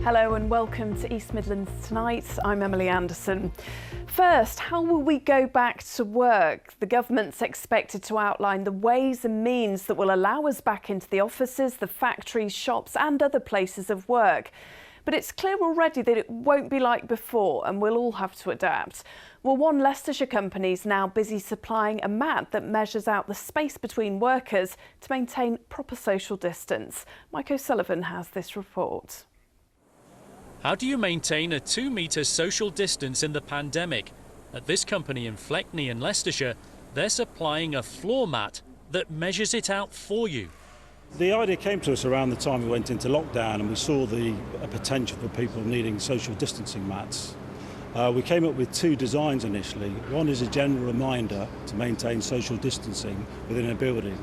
Hello and welcome to East Midlands Tonight. I'm Emily Anderson. First, how will we go back to work? The government's expected to outline the ways and means that will allow us back into the offices, the factories, shops and other places of work. But it's clear already that it won't be like before and we'll all have to adapt. Well, one Leicestershire company is now busy supplying a mat that measures out the space between workers to maintain proper social distance. Mike O'Sullivan has this report. How do you maintain a 2-metre social distance in the pandemic? At this company in Fleckney in Leicestershire, they're supplying a floor mat that measures it out for you. The idea came to us around the time we went into lockdown and we saw the potential for people needing social distancing mats. We came up with 2 designs initially. One is a general reminder to maintain social distancing within a building,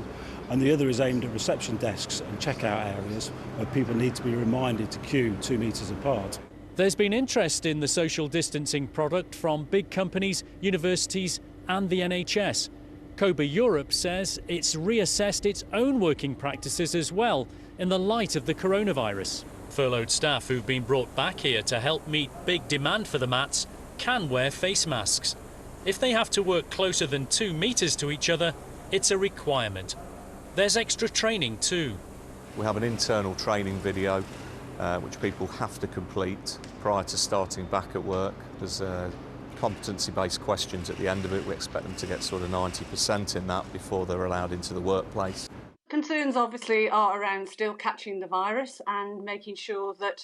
and the other is aimed at reception desks and checkout areas where people need to be reminded to queue 2 metres apart. There's been interest in the social distancing product from big companies, universities and the NHS. COBA Europe says it's reassessed its own working practices as well in the light of the coronavirus. Furloughed staff who've been brought back here to help meet big demand for the mats can wear face masks. If they have to work closer than 2 metres to each other, it's a requirement. There's extra training too. We have an internal training video which people have to complete prior to starting back at work. There's competency-based questions at the end of it. We expect them to get sort of 90% in that before they're allowed into the workplace. Concerns obviously are around still catching the virus and making sure that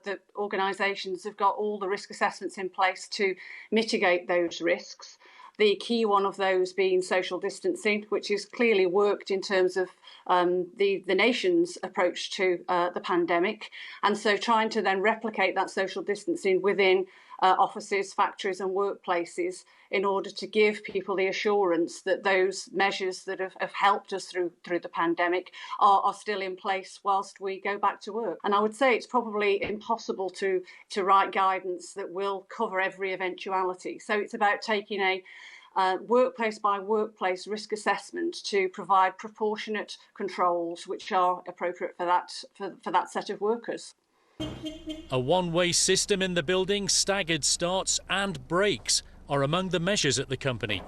that organisations have got all the risk assessments in place to mitigate those risks. The key one of those being social distancing, which is clearly worked in terms of the nation's approach to the pandemic. And so trying to then replicate that social distancing within offices, factories and workplaces in order to give people the assurance that those measures that have helped us through the pandemic are still in place whilst we go back to work. And I would say it's probably impossible to write guidance that will cover every eventuality. So it's about taking a workplace by workplace risk assessment to provide proportionate controls which are appropriate for that set of workers. A one-way system in the building, staggered starts and breaks are among the measures at the company,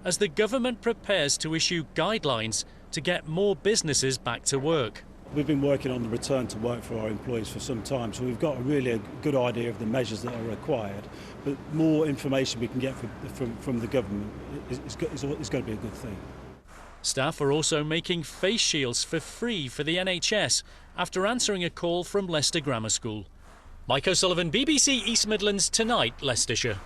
as the government prepares to issue guidelines to get more businesses back to work. We've been working on the return to work for our employees for some time, so we've got a good idea of the measures that are required, but more information we can get from the government is going to be a good thing. Staff are also making face shields for free for the NHS after answering a call from Leicester Grammar School. Mike O'Sullivan, BBC East Midlands Tonight, Leicestershire.